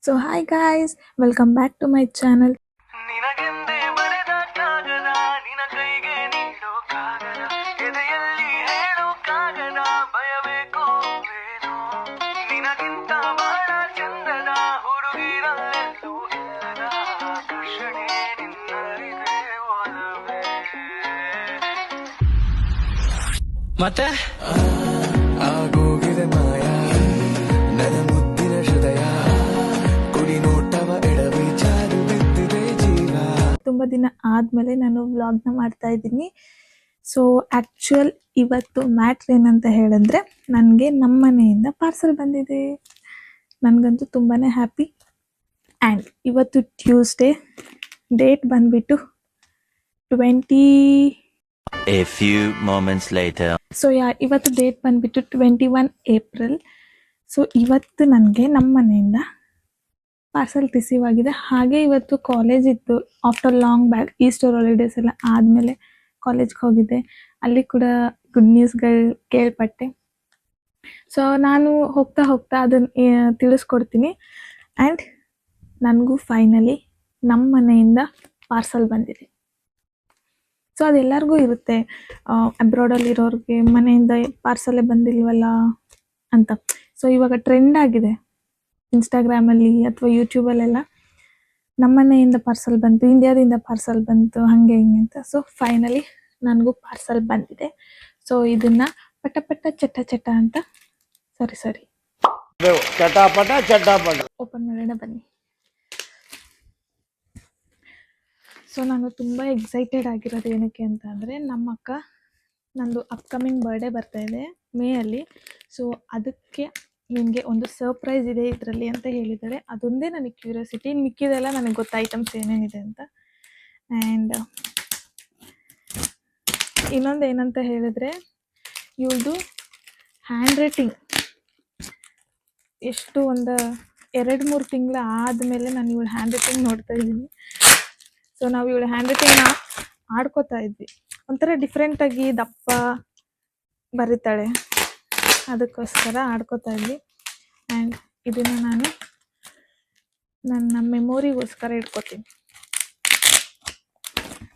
So hi guys, welcome back to my channel. ನಿನಗೆಂದೇ ಬರೆದ ಕಾಗದ ನಿನ ಕೈಗೆ ನೀಡೋ ಕಾಗದ ಎದೆಯಲ್ಲಿ ಹೇಳೋ ಕಾಗದ ಬಯಬೇಕು ಏನೋ ನಿನಗಿಂತ ಬಹಳ ಚಂದದ ಹುಡುಗಿರಲ್ಲೆಲ್ಲೂ ಇಲ್ಲದ ಆಕರ್ಷಣೆ ನಿನ್ನಲ್ಲಿದೆ ಒಲವೇ ಮತ್ತೆ ಆಗೋಗಿದೆ ಮಾಯ ನನ್ನ ಮುದ್ದಿನ ಹೃದಯ ಕುಡಿ ನೋಟವ ಎಡವಿ ಜಾರು ಬಿದ್ದಿದೆ ಜೀವ. ತುಂಬ ದಿನ ಆದಮೇಲೆ ನಾನು ವ್ಲಾಗ್ನ ಮಾಡ್ತಾ ಇದ್ದೀನಿ. ಸೊ ಆ್ಯಕ್ಚುಯಲ್ ಇವತ್ತು ಮ್ಯಾಟ್ರ್ ಏನಂತ ಹೇಳಿದ್ರೆ ನನಗೆ ನಮ್ಮ ಮನೆಯಿಂದ ಪಾರ್ಸಲ್ ಬಂದಿದೆ. ನನಗಂತೂ ತುಂಬಾ ಹ್ಯಾಪಿ. ಆ್ಯಂಡ್ ಇವತ್ತು ಟ್ಯೂಸ್ಡೇ, ಡೇಟ್ ಬಂದುಬಿಟ್ಟು 20. A few moments later. So ಇವತ್ತು ಡೇಟ್ ಬಂದುಬಿಟ್ಟು 21 ಏಪ್ರಿಲ್. ಸೊ ಇವತ್ತು ನನಗೆ ನಮ್ಮ ಮನೆಯಿಂದ ಪಾರ್ಸಲ್ ರಿಸೀವ್ ಆಗಿದೆ. ಹಾಗೆ ಇವತ್ತು ಕಾಲೇಜ್ ಇತ್ತು. After long back Easter holidays ಎಲ್ಲ ಆದಮೇಲೆ ಕಾಲೇಜ್ಗೆ ಹೋಗಿದ್ದೆ. ಅಲ್ಲಿ ಕೂಡ ಗುಡ್ ನ್ಯೂಸ್ಗಳು ಕೇಳ್ಪಟ್ಟೆ. ಸೊ ನಾನು ಹೋಗ್ತಾ ಹೋಗ್ತಾ ಅದನ್ನು ತಿಳಿಸ್ಕೊಡ್ತೀನಿ. ಆ್ಯಂಡ್ ನನಗೂ ಫೈನಲಿ ನಮ್ಮ ಮನೆಯಿಂದ ಪಾರ್ಸಲ್ ಬಂದಿದೆ. ಸೊ ಅದೆಲ್ಲರಿಗೂ ಇರುತ್ತೆ, ಅಬ್ರಾಡಲ್ಲಿರೋರಿಗೆ ಮನೆಯಿಂದ ಪಾರ್ಸಲೇ ಬಂದಿಲ್ವಲ್ಲ ಅಂತ. ಸೊ ಇವಾಗ ಟ್ರೆಂಡ್ ಆಗಿದೆ ಇನ್ಸ್ಟಾಗ್ರಾಮಲ್ಲಿ ಅಥವಾ ಯೂಟ್ಯೂಬಲ್ಲೆಲ್ಲ, ನಮ್ಮ ಮನೆಯಿಂದ ಪಾರ್ಸಲ್ ಬಂತು, ಇಂಡಿಯಾದಿಂದ ಪಾರ್ಸಲ್ ಬಂತು, ಹಾಗೆ ಹಿಂಗೆ ಅಂತ. ಸೊ ಫೈನಲಿ ನನಗೂ ಪಾರ್ಸಲ್ ಬಂದಿದೆ. ಸೊ ಇದನ್ನು ಪಟ ಪಟ ಚಟ ಚಟ ಅಂತ ಸರಿ ಚಟಾಪಟ ಚಟಾಪಟ ಓಪನ್ ಮಾಡೋಣ ಬನ್ನಿ. ಸೊ ನಾನು ತುಂಬ ಎಕ್ಸೈಟೆಡ್ ಆಗಿರೋದು ಏನಕ್ಕೆ ಅಂತ ಅಂದರೆ, ನಮ್ಮ ಅಕ್ಕ ನಂದು ಅಪ್ಕಮಿಂಗ್ ಬರ್ಡೇ ಬರ್ತಾ ಇದೆ ಮೇಯಲ್ಲಿ. ಸೊ ಅದಕ್ಕೆ ನಿಮಗೆ ಒಂದು ಸರ್ಪ್ರೈಸ್ ಇದೆ ಇದರಲ್ಲಿ ಅಂತ ಹೇಳಿದ್ದಾರೆ. ಅದೊಂದೇ ನನಗೆ ಕ್ಯೂರಿಯಾಸಿಟಿ. ಮಿಕ್ಕಿದೆಲ್ಲ ನನಗೆ ಗೊತ್ತು ಐಟಮ್ಸ್ ಏನೇನಿದೆ ಅಂತ. ಆ್ಯಂಡ್ ಇನ್ನೊಂದು ಏನಂತ ಹೇಳಿದ್ರೆ, ಇವಳದು ಹ್ಯಾಂಡ್ ರೈಟಿಂಗ್ ಎಷ್ಟು ಒಂದು 2-3 ತಿಂಗಳು ಆದಮೇಲೆ ನಾನು ಇವಳ ಹ್ಯಾಂಡ್ ರೈಟಿಂಗ್ ನೋಡ್ತಾ ಇದ್ದೀನಿ. ಸೊ ನಾವು ಇವಳ ಹ್ಯಾಂಡ್ ರೈಟಿಂಗ್ನ ಆಡ್ಕೋತಾ ಇದ್ವಿ. ಒಂಥರ ಡಿಫ್ರೆಂಟಾಗಿ ದಪ್ಪ ಬರೀತಾಳೆ, ಅದಕ್ಕೋಸ್ಕರ ಆಡ್ಕೋತಾ ಇದ್ವಿ. ಆ್ಯಂಡ್ ಇದನ್ನು ನಾನು ನನ್ನ ಮೆಮೊರಿಗೋಸ್ಕರ ಇಟ್ಕೋತೀನಿ.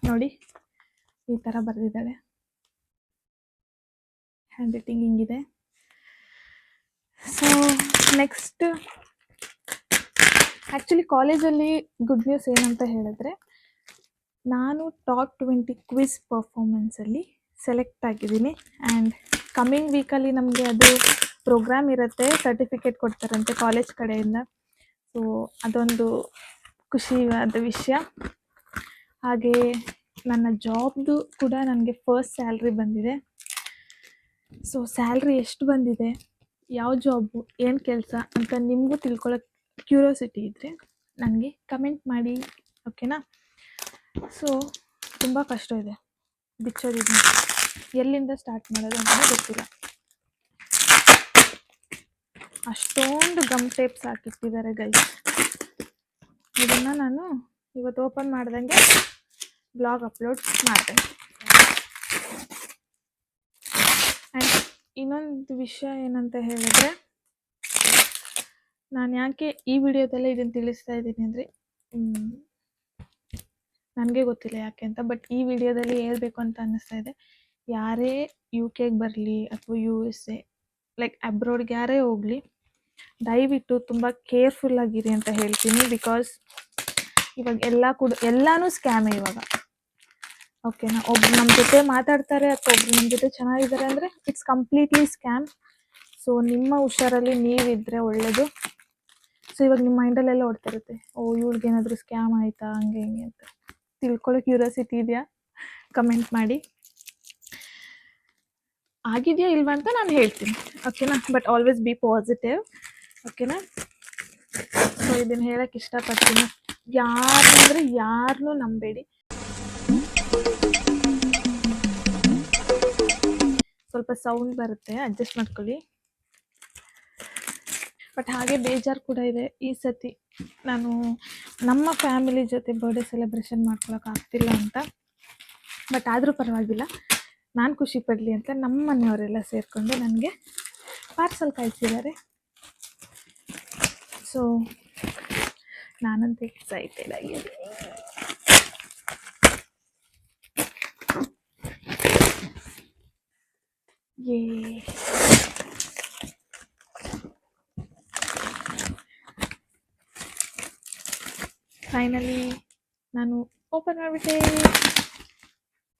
ನೋಡಿ, ಈ ಥರ ಬರೆದಿದ್ದಾಳೆ. ಹ್ಯಾಂಡ್ ರೈಟಿಂಗ್ ಹಿಂಗಿದೆ. ಸೊ ನೆಕ್ಸ್ಟ್, ಆ್ಯಕ್ಚುಲಿ ಕಾಲೇಜಲ್ಲಿ ಗುಡ್ ನ್ಯೂಸ್ ಏನಂತ ಹೇಳಿದ್ರೆ, ನಾನು ಟಾಪ್ 20 ಕ್ವಿಜ್ ಪರ್ಫಾರ್ಮೆನ್ಸಲ್ಲಿ ಸೆಲೆಕ್ಟ್ ಆಗಿದ್ದೀನಿ. ಆ್ಯಂಡ್ ಕಮ್ಮಿಂಗ್ ವೀಕಲ್ಲಿ ನಮಗೆ ಅದು ಪ್ರೋಗ್ರಾಮ್ ಇರುತ್ತೆ, ಸರ್ಟಿಫಿಕೇಟ್ ಕೊಡ್ತಾರಂತೆ ಕಾಲೇಜ್ ಕಡೆಯಿಂದ. ಸೊ ಅದೊಂದು ಖುಷಿಯಾದ ವಿಷಯ. ಹಾಗೆ ನನ್ನ ಜಾಬ್ದು ಕೂಡ ನನಗೆ ಫಸ್ಟ್ ಸ್ಯಾಲ್ರಿ ಬಂದಿದೆ. ಸೊ ಸ್ಯಾಲ್ರಿ ಎಷ್ಟು ಬಂದಿದೆ, ಯಾವ ಜಾಬು, ಏನು ಕೆಲಸ ಅಂತ ನಿಮಗೂ ತಿಳ್ಕೊಳ್ಳೋಕೆ ಕ್ಯೂರಿಯಾಸಿಟಿ ಇದ್ದರೆ ನನಗೆ ಕಮೆಂಟ್ ಮಾಡಿ, ಓಕೆನಾ? ಸೊ ತುಂಬ ಕಷ್ಟ ಇದೆ ಬಿಚ್ಚೋದಿದ್ದು, ಎಲ್ಲಿಂದ ಸ್ಟಾರ್ಟ್ ಮಾಡೋದು ಅಂತ ಗೊತ್ತಿಲ್ಲ. ಅಷ್ಟೊಂದು ಗಮ್ ಟೇಪ್ಸ್ ಹಾಕಿಟ್ಟಿದ್ದಾರೆ ಗೈಸ್. ಇದನ್ನು ನಾನು ಇವತ್ತು ಓಪನ್ ಮಾಡ್ದಂಗೆ ಬ್ಲಾಗ್ ಅಪ್ಲೋಡ್ ಮಾಡಿದೆ. ಆ್ಯಂಡ್ ಇನ್ನೊಂದು ವಿಷಯ ಏನಂತ ಹೇಳಿದ್ರೆ, ನಾನು ಯಾಕೆ ಈ ವಿಡಿಯೋದಲ್ಲೇ ಇದನ್ನು ತಿಳಿಸ್ತಾ ಇದ್ದೀನಿ ಅಂದರೆ, ನನಗೆ ಗೊತ್ತಿಲ್ಲ ಯಾಕೆ ಅಂತ, ಬಟ್ ಈ ವಿಡಿಯೋದಲ್ಲಿ ಹೇಳ್ಬೇಕು ಅಂತ ಅನ್ನಿಸ್ತಾ ಇದೆ. ಯಾರೇ UK ಬರಲಿ ಅಥವಾ USA, ಲೈಕ್ ಅಬ್ರಾಡ್ಗೆ ಯಾರೇ ಹೋಗಲಿ, ದಯವಿಟ್ಟು ತುಂಬ ಕೇರ್ಫುಲ್ಲಾಗಿರಿ ಅಂತ ಹೇಳ್ತೀನಿ. ಬಿಕಾಸ್ ಇವಾಗ ಎಲ್ಲನೂ ಸ್ಕ್ಯಾಮೇ ಇವಾಗ, ಓಕೆನಾ? ಒಬ್ರು ನಮ್ಮ ಜೊತೆ ಮಾತಾಡ್ತಾರೆ ಅಥವಾ ಒಬ್ರು ನಮ್ಮ ಜೊತೆ ಚೆನ್ನಾಗಿದ್ದಾರೆ ಅಂದರೆ ಇಟ್ಸ್ ಕಂಪ್ಲೀಟ್ಲಿ ಸ್ಕ್ಯಾಮ್. ಸೊ ನಿಮ್ಮ ಹುಷಾರಲ್ಲಿ ನೀವಿದ್ದರೆ ಒಳ್ಳೆಯದು. ಸೊ ಇವಾಗ ನಿಮ್ಮ ಮೈಂಡಲ್ಲೆಲ್ಲ ಓಡ್ತಿರುತ್ತೆ, ಇವ್ಳಿಗೇನಾದರೂ ಸ್ಕ್ಯಾಮ್ ಆಯಿತಾ ಹಂಗೆ ಹಿಂಗೆ ಅಂತ. ತಿಳ್ಕೊಳ್ಳೋ ಕ್ಯೂರಿಯಾಸಿಟಿ ಇದೆಯಾ? ಕಮೆಂಟ್ ಮಾಡಿ. ಆಗಿದೆಯಾ ಇಲ್ವಾ ಅಂತ ನಾನು ಹೇಳ್ತೀನಿ, ಓಕೆನಾ? ಬಟ್ ಆಲ್ವೇಸ್ ಬಿ ಪಾಸಿಟಿವ್, ಓಕೆನಾ? ಸೊ ಇದನ್ನು ಹೇಳಕ್ಕೆ ಇಷ್ಟಪಡ್ತೀನಿ. ಯಾರನ್ನೂ ನಂಬೇಡಿ. ಸ್ವಲ್ಪ ಸೌಂಡ್ ಬರುತ್ತೆ, ಅಡ್ಜಸ್ಟ್ ಮಾಡ್ಕೊಳ್ಳಿ. ಬಟ್ ಹಾಗೆ ಬೇಜಾರು ಕೂಡ ಇದೆ. ಈ ಸತಿ ನಾನು ನಮ್ಮ ಫ್ಯಾಮಿಲಿ ಜೊತೆ ಬರ್ಡೇ ಸೆಲೆಬ್ರೇಷನ್ ಮಾಡ್ಕೊಳಕ್ಕಾಗ್ತಿಲ್ಲ ಅಂತ. ಬಟ್ ಆದರೂ ಪರವಾಗಿಲ್ಲ, ನಾನು ಖುಷಿ ಪಡಲಿ ಅಂತ ನಮ್ಮ ಮನೆಯವರೆಲ್ಲ ಸೇರಿಕೊಂಡು ನನಗೆ ಪಾರ್ಸಲ್ ಕಳಿಸಿದ್ದಾರೆ. ಸೊ ನಾನಂತೂ ಎಕ್ಸೈಟೆಡ್ ಆಗಿದ್ದೀನಿ. ಯೇ ಫೈನಲಿ ನಾನು ಓಪನ್ ಮಾಡಿಬಿಟ್ಟೆ.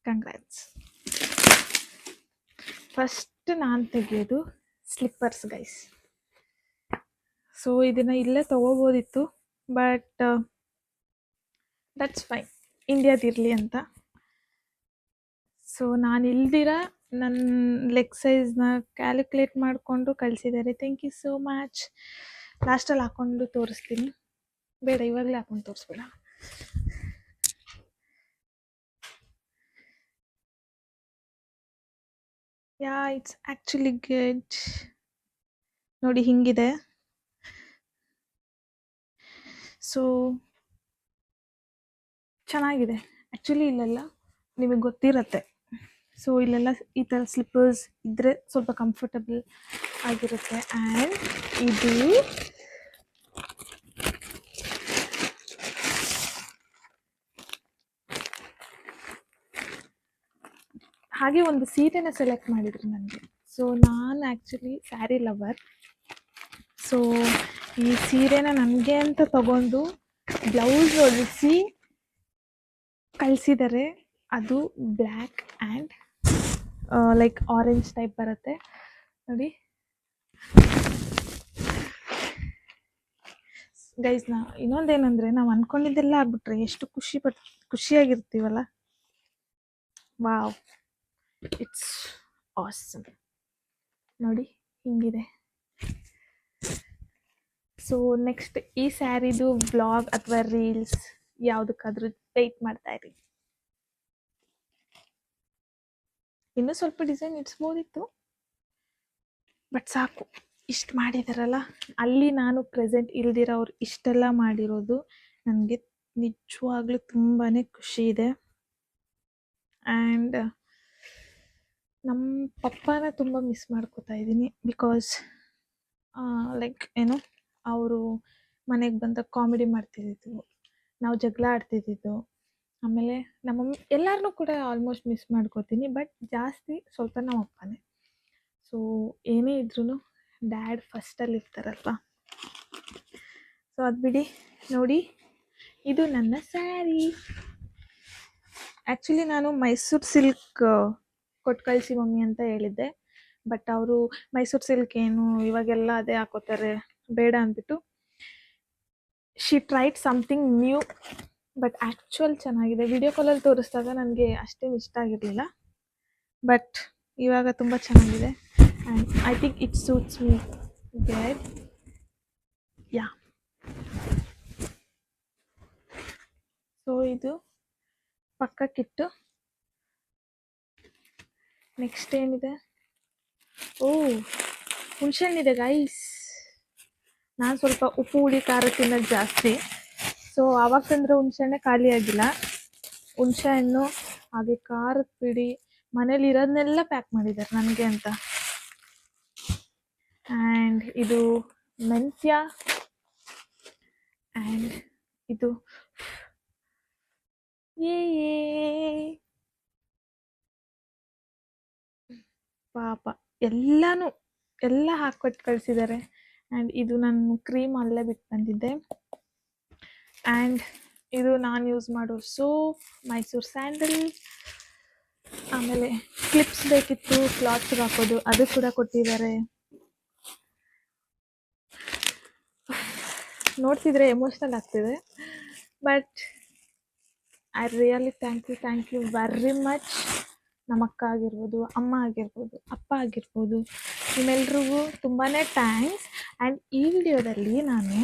ಕಂಗ್ರಾಟ್ಸ್. ಫಸ್ಟ್ ನಾನು ತೆಗೆಯೋದು ಸ್ಲಿಪ್ಪರ್ಸ್ ಗೈಸ್. ಸೊ ಇದನ್ನು ಇಲ್ಲೇ ತೊಗೋಬೋದಿತ್ತು, ಬಟ್ ದಟ್ಸ್ ಫೈನ್, ಇಂಡಿಯಾದಿರಲಿ ಅಂತ. ಸೊ ನಾನು ಇಲ್ದಿರ ನನ್ನ ಲೆಗ್ ಸೈಜ್ನ ಕ್ಯಾಲ್ಕುಲೇಟ್ ಮಾಡಿಕೊಂಡು ಕಳಿಸಿದ್ದಾರೆ. Thank you so much. ಲಾಸ್ಟಲ್ಲಿ ಹಾಕ್ಕೊಂಡು ತೋರಿಸ್ತೀನಿ. ಬೇಡ, ಇವಾಗಲೇ ಹಾಕೊಂಡು ತೋರಿಸ್ಬೇಡ. Yeah, it's actually good. ನೋಡಿ ಹಿಂಗಿದೆ. ಸೊ ಚೆನ್ನಾಗಿದೆ. ಆ್ಯಕ್ಚುಲಿ ಇಲ್ಲೆಲ್ಲ ನಿಮಗೆ ಗೊತ್ತಿರತ್ತೆ. ಸೊ ಇಲ್ಲೆಲ್ಲ ಈ ಥರ ಸ್ಲಿಪ್ಪರ್ಸ್ ಇದ್ದರೆ ಸ್ವಲ್ಪ ಕಂಫರ್ಟಬಲ್ ಆಗಿರುತ್ತೆ. ಆ್ಯಂಡ್ ಇದು ಹಾಗೆ ಒಂದು ಸೀರೆನ ಸೆಲೆಕ್ಟ್ ಮಾಡಿದ್ರು ನನಗೆ. ಸೊ ನಾನು ಆ್ಯಕ್ಚುಲಿ ಸ್ಯಾರಿ ಲವರ್. ಸೊ ಈ ಸೀರೆನ ನನಗೆ ಅಂತ ತಗೊಂಡು ಬ್ಲೌಸ್ ಹೊಲಿಸಿ ಕಳಿಸಿದ್ದಾರೆ. ಅದು black and like orange type ಬರುತ್ತೆ ನೋಡಿ ಗೈಸ್. ಇನ್ನೊಂದೇನೆಂದರೆ, ನಾವು ಅಂದ್ಕೊಂಡಿದ್ದೆಲ್ಲ ಆಗ್ಬಿಟ್ರೆ ಎಷ್ಟು ಖುಷಿಯಾಗಿರ್ತೀವಲ್ಲ. Wow, it's awesome. ನೋಡಿ ಹಿಂಗಿದೆ. ಸೊ ನೆಕ್ಸ್ಟ್ ಈ ಸ್ಯಾರಿದು ಬ್ಲಾಗ್ ಅಥವಾ ರೀಲ್ಸ್ ಯಾವುದಕ್ಕಾದ್ರೂ ವೆಯ್ಟ್ ಮಾಡ್ತಾ ಇರಿ. ಇನ್ನೂ ಸ್ವಲ್ಪ ಡಿಸೈನ್ ಇಡ್ಸ್ಬೋದಿತ್ತು, ಬಟ್ ಸಾಕು, ಇಷ್ಟು ಮಾಡಿದಾರಲ್ಲ. ಅಲ್ಲಿ ನಾನು ಪ್ರೆಸೆಂಟ್ ಇಲ್ದಿರೋರು ಇಷ್ಟೆಲ್ಲ ಮಾಡಿರೋದು ನನಗೆ ನಿಜವಾಗ್ಲೂ ತುಂಬಾ ಖುಷಿ ಇದೆ. ಆ್ಯಂಡ್ ನಮ್ಮ ಪಪ್ಪನ ತುಂಬ ಮಿಸ್ ಮಾಡ್ಕೋತಾ ಇದ್ದೀನಿ. ಬಿಕಾಸ್ ಲೈಕ್ ಏನು, ಅವರು ಮನೆಗೆ ಬಂದಾಗ ಕಾಮಿಡಿ ಮಾಡ್ತಿದ್ದಿದ್ದು, ನಾವು ಜಗಳ ಆಡ್ತಿದ್ದಿದ್ದು. ಆಮೇಲೆ ನಮ್ಮ ಮಮ್ಮಿ ಎಲ್ಲರನ್ನೂ ಕೂಡ ಆಲ್ಮೋಸ್ಟ್ ಮಿಸ್ ಮಾಡ್ಕೋತೀನಿ, ಬಟ್ ಜಾಸ್ತಿ ಸ್ವಲ್ಪ ನಮ್ಮ ಅಪ್ಪನೇ. ಸೊ ಏನೇ ಇದ್ರೂ ಡ್ಯಾಡ್ ಫಸ್ಟಲ್ಲಿ ಇರ್ತಾರಲ್ವ. ಸೊ ಅದು ಬಿಡಿ. ನೋಡಿ, ಇದು ನನ್ನ ಸ್ಯಾರಿ. ಆ್ಯಕ್ಚುಲಿ ನಾನು ಮೈಸೂರು ಸಿಲ್ಕ್ ಕೊಟ್ಟು ಕಳಿಸಿ ಮಮ್ಮಿ ಅಂತ ಹೇಳಿದ್ದೆ, ಬಟ್ ಅವರು ಮೈಸೂರು ಸಿಲ್ಕ್ ಏನು ಇವಾಗೆಲ್ಲ ಅದೇ ಹಾಕೋತಾರೆ ಬೇಡ ಅಂದ್ಬಿಟ್ಟು she tried something new. But actual ಚೆನ್ನಾಗಿದೆ. ವಿಡಿಯೋ ಕಾಲಲ್ಲಿ ತೋರಿಸಿದಾಗ ನನಗೆ ಅಷ್ಟೇನು ಇಷ್ಟ ಆಗಿರಲಿಲ್ಲ, ಬಟ್ ಇವಾಗ ತುಂಬ ಚೆನ್ನಾಗಿದೆ. And I think it suits me well. Yeah, so ಇದು ಪಕ್ಕಕ್ಕಿಟ್ಟು ನೆಕ್ಸ್ಟ್ ಏನಿದೆ, ಓ ಹುಣಸೆಹಣ್ಣಿದೆ ಗೈಸ್. ನಾನು ಸ್ವಲ್ಪ ಉಪ್ಪು ಹುಳಿ ಖಾರ ತಿನ್ನೋದು ಜಾಸ್ತಿ. ಸೊ ಆವಾಗ ತಂದರೆ ಹುಣಸೆಹಣ್ಣೆ ಖಾಲಿ ಆಗಿಲ್ಲ. ಹುಣಸೆಹಣ್ಣು ಹಾಗೆ ಖಾರದ ಪುಡಿ ಮನೇಲಿ ಇರೋದನ್ನೆಲ್ಲ ಪ್ಯಾಕ್ ಮಾಡಿದ್ದಾರೆ ನನಗೆ ಅಂತ. ಆ್ಯಂಡ್ ಇದು ಮೆಂತ್ಯ. ಆ್ಯಂಡ್ ಇದು ಪಾಪ ಎಲ್ಲ ಹಾಕ್ಕೊಟ್ಟು ಕಳಿಸಿದ್ದಾರೆ. ಆ್ಯಂಡ್ ಇದು ನಾನು ಕ್ರೀಮ್ ಅಲ್ಲೇ ಬಿಟ್ಟು ಬಂದಿದ್ದೆ. ಆ್ಯಂಡ್ ಇದು ನಾನು ಯೂಸ್ ಮಾಡೋ ಸೋಪ್, ಮೈಸೂರು ಸ್ಯಾಂಡಲ್. ಆಮೇಲೆ ಕ್ಲಿಪ್ಸ್ ಬೇಕಿತ್ತು ಕ್ಲಾತ್ಸ್ಗೆ ಹಾಕೋದು, ಅದು ಕೂಡ ಕೊಟ್ಟಿದ್ದಾರೆ. ನೋಡ್ತಿದ್ರೆ ಎಮೋಷ್ನಲ್ ಆಗ್ತಿದೆ, but I really thank you very much. ನಮ್ಮ ಅಕ್ಕ ಆಗಿರ್ಬೋದು, ಅಮ್ಮ ಆಗಿರ್ಬೋದು, ಅಪ್ಪ ಆಗಿರ್ಬೋದು, ನಿಮ್ಮೆಲ್ರಿಗೂ ತುಂಬಾ ಥ್ಯಾಂಕ್ಸ್. ಆ್ಯಂಡ್ ಈ ವಿಡಿಯೋದಲ್ಲಿ ನಾನು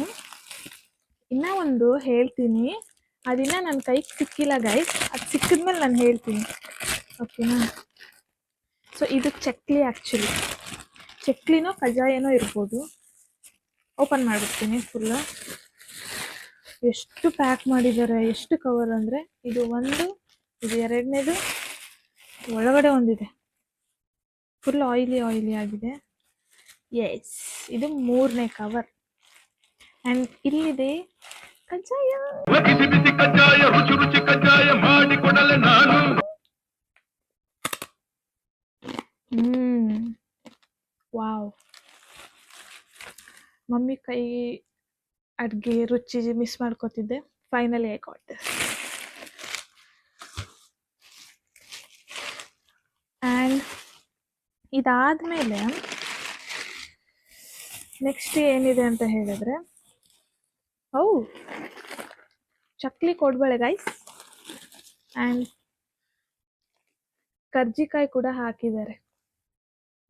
ಇನ್ನೂ ಒಂದು ಹೇಳ್ತೀನಿ, ಅದಿನ್ನ ನನ್ನ ಕೈಗೆ ಸಿಕ್ಕಿಲ್ಲ ಗೈಸ್. ಅದು ಸಿಕ್ಕಿದ್ಮೇಲೆ ನಾನು ಹೇಳ್ತೀನಿ, ಓಕೆನಾ? ಸೊ ಇದು ಚಕ್ಲಿ. ಆ್ಯಕ್ಚುಲಿ ಚಕ್ಲಿನೋ ಕಜ್ಜಾಯನೋ ಇರ್ಬೋದು. ಓಪನ್ ಮಾಡಿಬಿಡ್ತೀನಿ ಫುಲ್ಲು. ಎಷ್ಟು ಪ್ಯಾಕ್ ಮಾಡಿದ್ದಾರೆ, ಎಷ್ಟು ಕವರ್ ಅಂದರೆ, ಇದು ಒಂದು, ಇದು ಎರಡನೇದು, ಒಳಗಡೆ ಒಂದಿದೆ. ಫುಲ್ ಆಯಿಲಿ ಆಗಿದೆ. ಎಸ್, ಇದು ಮೂರನೇ ಕವರ್. ಆ್ಯಂಡ್ ಇಲ್ಲಿದೆ ಕಜ್ಜಾಯ. ಬಿಸಿ ಬಿಸಿ ಕಜ್ಜಾಯ ರುಚಿ ರುಚಿ ಕಜ್ಜಾಯ ಮಾಡಿಕೊಡಲೆ ನಾನು. ವಾವ್, ಮಮ್ಮಿ ಕೈ ಅಡ್ಗೆ ರುಚಿ miss ಮಾಡ್ಕೋತಿದ್ದೆ. Finally I got this. And ಇದಾದ್ಮೇಲೆ ನೆಕ್ಸ್ಟ್ ಏನಿದೆ ಅಂತ ಹೇಳಿದ್ರೆ, ಚಕ್ಲಿ ಕೊಡ್ಬೇಳೆ ಗೈಸ್. ಆ್ಯಂಡ್ ಕರ್ಜಿಕಾಯಿ ಕೂಡ ಹಾಕಿದ್ದಾರೆ.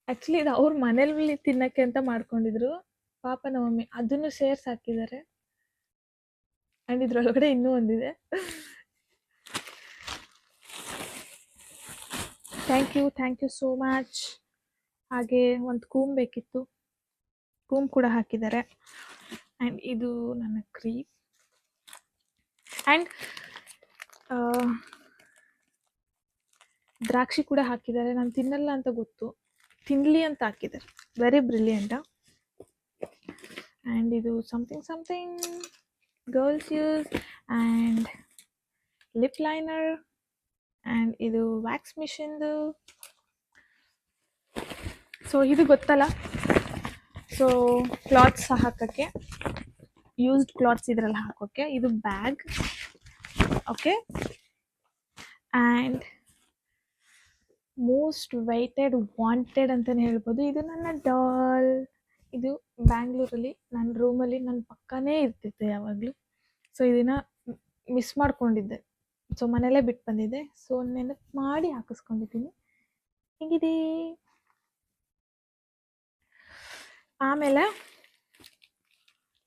ಆ್ಯಕ್ಚುಲಿ ಇದು ಅವ್ರ ಮನೇಲಿ ತಿನ್ನಕ್ಕೆ ಅಂತ ಮಾಡ್ಕೊಂಡಿದ್ರು. ಪಾಪ ನಮ್ಮ ಮಮ್ಮಿ ಅದನ್ನು ಸೇರ್ಸಿ ಹಾಕಿದ್ದಾರೆ. ಆ್ಯಂಡ್ ಇದ್ರೊಳಗಡೆ ಇನ್ನೂ ಒಂದಿದೆ. Thank you so much. ಹಾಗೆ ಒಂದು ಕೂಮ್ ಬೇಕಿತ್ತು, ಕೂಮ್ ಕೂಡ ಹಾಕಿದ್ದಾರೆ. ಆ್ಯಂಡ್ ಇದು ನನ್ನ ಕ್ರೀಮ್. ಆ್ಯಂಡ್ ದ್ರಾಕ್ಷಿ ಕೂಡ ಹಾಕಿದ್ದಾರೆ. ನಾನು ತಿನ್ನಲ್ಲ ಅಂತ ಗೊತ್ತು, ತಿನ್ನಲಿ ಅಂತ ಹಾಕಿದ್ದಾರೆ. Very brilliant. ಆ್ಯಂಡ್ ಇದು something girls use. And lip liner. And ಇದು ವ್ಯಾಕ್ಸ್ ಮಿಷಿನ್ದು. ಸೊ ಇದು ಗೊತ್ತಲ್ಲ, ಸೊ ಕ್ಲಾತ್ಸ್ ಹಾಕೋಕ್ಕೆ, ಯೂಸ್ಡ್ ಕ್ಲಾತ್ಸ್ ಇದರಲ್ಲಿ ಹಾಕೋಕ್ಕೆ. ಇದು bag. Okay. And most weighted wanted ಅಂತಲೇ ಹೇಳ್ಬೋದು, ಇದು ನನ್ನ ಡಾಲ್. ಇದು ಬ್ಯಾಂಗ್ಳೂರಲ್ಲಿ ನನ್ನ ರೂಮಲ್ಲಿ ನನ್ನ ಪಕ್ಕನೇ ಇರ್ತಿತ್ತು ಯಾವಾಗಲೂ. ಸೊ ಇದನ್ನು ಮಿಸ್ ಮಾಡ್ಕೊಂಡಿದ್ದೆ, ಸೊ ಮನೆಯಲ್ಲೇ ಬಿಟ್ಟು ಬಂದಿದ್ದೆ. ಸೊ ನೆನಪು ಮಾಡಿ ಹಾಕಿಸ್ಕೊಂಡಿದ್ದೀನಿ. ಹೇಗಿದೆ? ಆಮೇಲೆ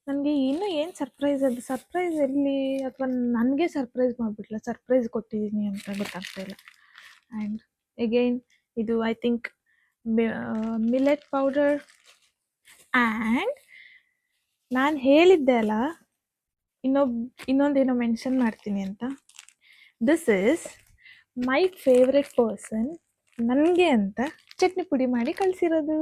ನನಗೆ ಇನ್ನೂ ಏನು ಸರ್ಪ್ರೈಸ್, ಅದು ಸರ್ಪ್ರೈಸ್ ಎಲ್ಲಿ, ಅಥವಾ ನನಗೆ ಸರ್ಪ್ರೈಸ್ ಮಾಡಿಬಿಟ್ಲ, ಸರ್ಪ್ರೈಸ್ ಕೊಟ್ಟಿದ್ದೀನಿ ಅಂತ ಗೊತ್ತಾಗ್ತಾ ಇಲ್ಲ. ಆ್ಯಂಡ್ ಅಗೈನ್ ಇದು I think millet powder. And ನಾನು ಹೇಳಿದ್ದೆ ಅಲ್ಲ, ಇನ್ನೊಂದೇನೋ ಮೆನ್ಷನ್ ಮಾಡ್ತೀನಿ ಅಂತ. This is my favourite person ನನಗೆ ಅಂತ ಚಟ್ನಿ ಪುಡಿ ಮಾಡಿ ಕಳಿಸಿರೋದು.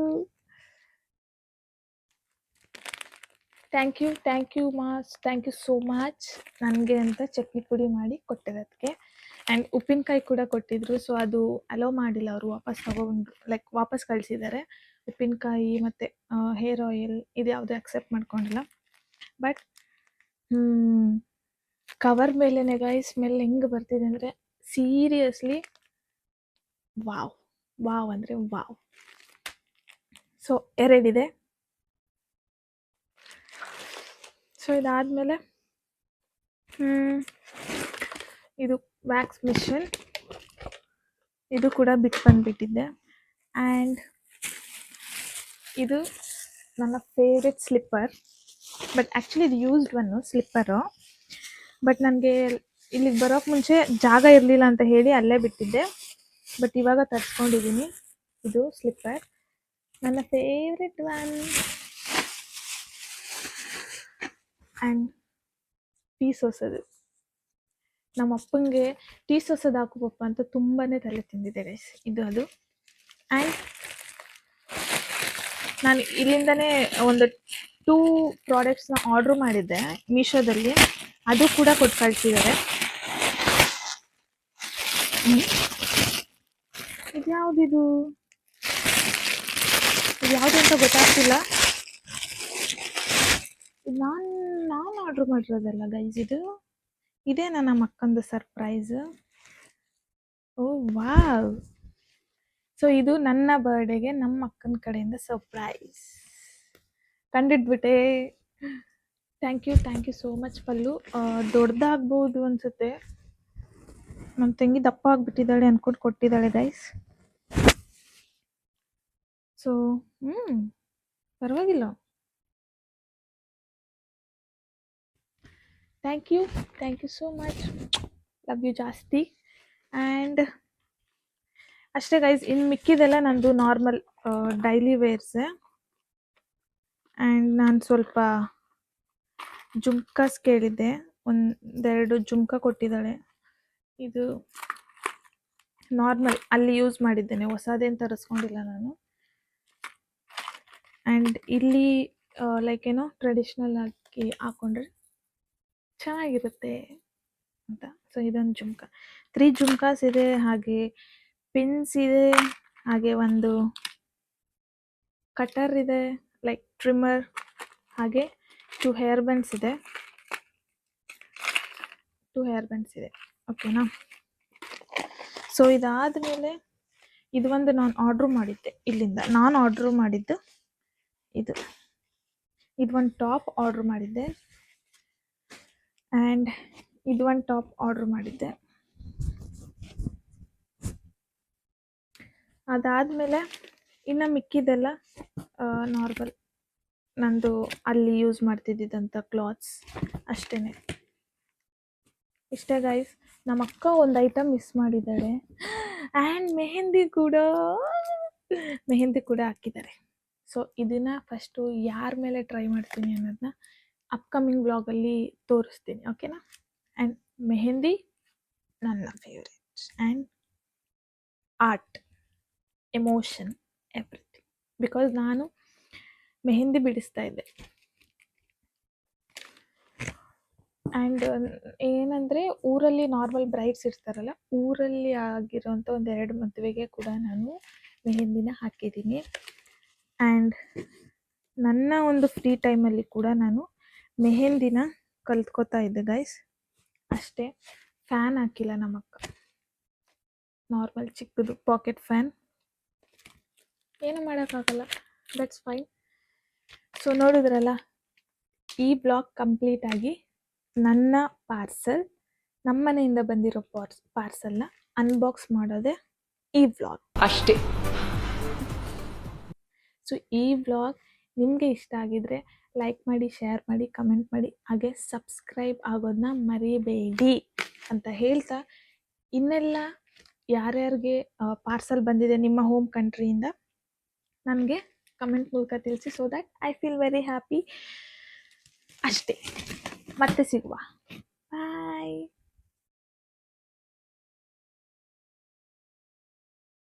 ಥ್ಯಾಂಕ್ ಯು ಮಾಸ್, ಥ್ಯಾಂಕ್ ಯು ಸೋ ಮಚ್. ನನಗೆ ಅಂತ ಚಟ್ನಿ ಪುಡಿ ಮಾಡಿ ಕೊಟ್ಟಿರೋದಕ್ಕೆ. ಆ್ಯಂಡ್ ಉಪ್ಪಿನಕಾಯಿ ಕೂಡ ಕೊಟ್ಟಿದ್ರು. ಸೊ ಅದು ಅಲೋ ಮಾಡಿಲ್ಲ, ಅವರು ವಾಪಸ್ ತಗೊಂಡು ವಾಪಸ್ ಕಳಿಸಿದ್ದಾರೆ. ಉಪ್ಪಿನಕಾಯಿ ಮತ್ತು ಹೇರ್ ಆಯಿಲ್ ಇದು ಯಾವುದೂ ಅಕ್ಸೆಪ್ಟ್ ಮಾಡ್ಕೊಂಡಿಲ್ಲ. ಬಟ್ ಕವರ್ ಮೇಲೇ ಗೈಸ್ ಸ್ಮೆಲ್ ಹೆಂಗೆ ಬರ್ತಿದೆ ಅಂದರೆ ಸೀರಿಯಸ್ಲಿ ವಾವ್ ಅಂದರೆ ವಾವ್. ಸೊ ಎರಡಿದೆ. ಸೊ ಇದಾದಮೇಲೆ ಇದು ವ್ಯಾಕ್ಸ್ ಮಿಷನ್, ಇದು ಕೂಡ ಬಿಟ್ಟು ಬಂದುಬಿಟ್ಟಿದ್ದೆ. ಆ್ಯಂಡ್ ಇದು ನನ್ನ ಫೇವ್ರೆಟ್ ಸ್ಲಿಪ್ಪರ್. ಬಟ್ ಆ್ಯಕ್ಚುಲಿ ಇದು ಯೂಸ್ಡ್ ಒನ್ನು ಸ್ಲಿಪ್ಪರು. ಬಟ್ ನನಗೆ ಇಲ್ಲಿಗೆ ಬರೋಕ್ಕೆ ಮುಂಚೆ ಜಾಗ ಇರಲಿಲ್ಲ ಅಂತ ಹೇಳಿ ಅಲ್ಲೇ ಬಿಟ್ಟಿದ್ದೆ. ಬಟ್ ಇವಾಗ ತರಿಸ್ಕೊಂಡಿದ್ದೀನಿ. ಇದು ಸ್ಲಿಪ್ಪರ್ ನನ್ನ ಫೇವ್ರೆಟ್ ಒನ್. ಆ್ಯಂಡ್ ಟೀ ಸೋಸೋದು, ನಮ್ಮ ಅಪ್ಪಂಗೆ ಟೀ ಸೋಸೋದು ಹಾಕು ಪಪ್ಪ ಅಂತ ತುಂಬಾ ತಲೆ ತಿಂದಿದೆ ಗೈಸ್. ಇದು ಅದು. ಆ್ಯಂಡ್ ನಾನು ಇಲ್ಲಿಂದನೇ ಒಂದು 2 ಪ್ರಾಡಕ್ಟ್ಸ್ನ ಆರ್ಡ್ರ್ ಮಾಡಿದ್ದೆ ಮೀಶೋದಲ್ಲಿ, ಅದು ಕೂಡ ಕೊಟ್ಟು ಕಳಿಸಿದ್ದಾರೆ. ಇದು ಯಾವುದು ಅಂತ ಗೊತ್ತಾಗ್ತಿಲ್ಲ. ನಾನು ಆರ್ಡ್ರ್ ಮಾಡಿರೋದಲ್ಲ ಗೈಸ್, ಇದೇ ನನ್ನ ಮಕ್ಕಂದು ಸರ್ಪ್ರೈಸ್. Oh wow. ಸೊ ಇದು ನನ್ನ ಬರ್ಡೇಗೆ ನಮ್ಮ ಅಕ್ಕನ ಕಡೆಯಿಂದ ಸರ್ಪ್ರೈಸ್ ಕಂಡಿಡ್ಬಿಟ್ಟೆ. Thank you so much Pallu. ದೊಡ್ಡದಾಗ್ಬೋದು ಅನ್ಸುತ್ತೆ, ನಮ್ಮ ತಂಗಿ ದಪ್ಪ ಆಗಿಬಿಟ್ಟಿದ್ದಾಳೆ ಅಂದ್ಕೊಂಡು ಕೊಟ್ಟಿದ್ದಾಳೆ ಗೈಸ್. ಸೊ ಪರವಾಗಿಲ್ಲ. Thank you so much, love you ಜಾಸ್ತಿ. ಆ್ಯಂಡ್ ಅಷ್ಟೇ ಗೈಸ್, ಇನ್ನು ಮಿಕ್ಕಿದೆಲ್ಲ ನಂದು ನಾರ್ಮಲ್ ಡೈಲಿ ವೇರ್ಸೆ. ಆ್ಯಂಡ್ ನಾನು ಸ್ವಲ್ಪ ಜುಮ್ಕಾಸ್ ಕೇಳಿದ್ದೆ, 1-2 ಜುಮ್ಕಾ ಕೊಟ್ಟಿದ್ದಾಳೆ. ಇದು ನಾರ್ಮಲ್ ಅಲ್ಲಿ ಯೂಸ್ ಮಾಡಿದ್ದೇನೆ, ಹೊಸದೇನು ತರಿಸ್ಕೊಂಡಿಲ್ಲ ನಾನು. ಆ್ಯಂಡ್ ಇಲ್ಲಿ ಲೈಕ್ ಏನೋ ಟ್ರೆಡಿಷ್ನಲ್ ಆಗಿ ಹಾಕೊಂಡ್ರೆ ಚೆನ್ನಾಗಿರುತ್ತೆ ಅಂತ. ಸೊ ಇದೊಂದು ಜುಮ್ಕ, 3 ಜುಮ್ಕಾಸ್ ಇದೆ, ಹಾಗೆ ಪಿನ್ಸ್ ಇದೆ, ಹಾಗೆ ಒಂದು ಕಟರ್ ಇದೆ, ಲೈಕ್ ಟ್ರಿಮ್ಮರ್, ಹಾಗೆ 2 ಹೇರ್ ಬ್ಯಾಂಡ್ಸ್ ಇದೆ. ಓಕೆನಾ. ಸೊ ಇದಾದಮೇಲೆ ಇದು ಒಂದು ನಾನು ಆರ್ಡ್ರ್ ಮಾಡಿದ್ದೆ ಇಲ್ಲಿಂದ. ನಾನು ಆರ್ಡ್ರ್ ಮಾಡಿದ್ದು ಇದು ಒಂದು ಟಾಪ್ ಆರ್ಡ್ರ್ ಮಾಡಿದ್ದೆ, ಆ್ಯಂಡ್ ಇದು ಒಂದು ಟಾಪ್ ಆರ್ಡ್ರ್ ಮಾಡಿದ್ದೆ. ಅದಾದಮೇಲೆ ಇನ್ನು ಮಿಕ್ಕಿದೆಲ್ಲ ನಾರ್ಮಲ್ ನಂದು ಅಲ್ಲಿ ಯೂಸ್ ಮಾಡ್ತಿದ್ದಂಥ ಕ್ಲಾತ್ಸ್ ಅಷ್ಟೇ. ಇಷ್ಟೇ ಗೈಸ್. ನಮ್ಮ ಅಕ್ಕ ಒಂದು ಐಟಮ್ ಮಿಸ್ ಮಾಡಿದ್ದಾಳೆ, ಆ್ಯಂಡ್ ಮೆಹಂದಿ ಕೂಡ ಹಾಕಿದ್ದಾರೆ. ಸೊ ಇದನ್ನು ಫಸ್ಟು ಯಾರ ಮೇಲೆ ಟ್ರೈ ಮಾಡ್ತೀನಿ ಅನ್ನೋದನ್ನ ಅಪ್ಕಮಿಂಗ್ ವ್ಲಾಗಲ್ಲಿ ತೋರಿಸ್ತೀನಿ, ಓಕೆನಾ. ಆ್ಯಂಡ್ ಮೆಹಂದಿ ನನ್ನ favourite, and art, emotion, everything. Because ನಾನು ಮೆಹಂದಿ ಬಿಡಿಸ್ತಾ ಇದ್ದೆ. ಆ್ಯಂಡ್ ಏನಂದರೆ ಊರಲ್ಲಿ ನಾರ್ಮಲ್ ಬ್ರೈಡ್ಸ್ ಇರ್ತಾರಲ್ಲ, ಊರಲ್ಲಿ ಆಗಿರೋಂಥ 1-2 ಮದುವೆಗೆ ಕೂಡ ನಾನು ಮೆಹಂದಿನ ಹಾಕಿದ್ದೀನಿ. ಆ್ಯಂಡ್ ನನ್ನ ಒಂದು ಫ್ರೀ ಟೈಮಲ್ಲಿ ಕೂಡ ನಾನು ಮೆಹಂದಿನ ಕಲ್ತ್ಕೋತಾ ಇದ್ದೆ ಗೈಸ್. ಅಷ್ಟೇ, ಫ್ಯಾನ್ ಹಾಕಿಲ್ಲ ನಮ್ಮಕ್ಕ, ನಾರ್ಮಲ್ ಚಿಕ್ಕದು ಪಾಕೆಟ್ ಫ್ಯಾನ್. ಏನು ಮಾಡೋಕ್ಕಾಗಲ್ಲ, ದಟ್ಸ್ ಫೈನ್. ಸೊ ನೋಡಿದ್ರಲ್ಲ, ಈ ಬ್ಲಾಗ್ ಕಂಪ್ಲೀಟ್ ಆಗಿ ನನ್ನ ಪಾರ್ಸಲ್, ನಮ್ಮ ಮನೆಯಿಂದ ಬಂದಿರೋ ಪಾರ್ಸಲ್ನ ಅನ್ಬಾಕ್ಸ್ ಮಾಡೋದೇ ಈ ವ್ಲಾಗ್ ಅಷ್ಟೇ. ಸೊ ಈ ವ್ಲಾಗ್ ನಿಮಗೆ ಇಷ್ಟ ಆಗಿದ್ರೆ ಲೈಕ್ ಮಾಡಿ, ಶೇರ್ ಮಾಡಿ, ಕಮೆಂಟ್ ಮಾಡಿ, ಹಾಗೆ ಸಬ್ಸ್ಕ್ರೈಬ್ ಆಗೋದನ್ನ ಮರಿಬೇಡಿ ಅಂತ ಹೇಳ್ತಾ, ಇನ್ನೆಲ್ಲ ಯಾರ್ಯಾರಿಗೆ ಪಾರ್ಸಲ್ ಬಂದಿದೆ ನಿಮ್ಮ ಹೋಮ್ ಕಂಟ್ರಿಯಿಂದ ನನಗೆ ಕಮೆಂಟ್ ಮೂಲಕ ತಿಳಿಸಿ, so that I feel very happy. ಅಷ್ಟೇ, ಮತ್ತೆ ಸಿಗುವ. ಬಾಯ್.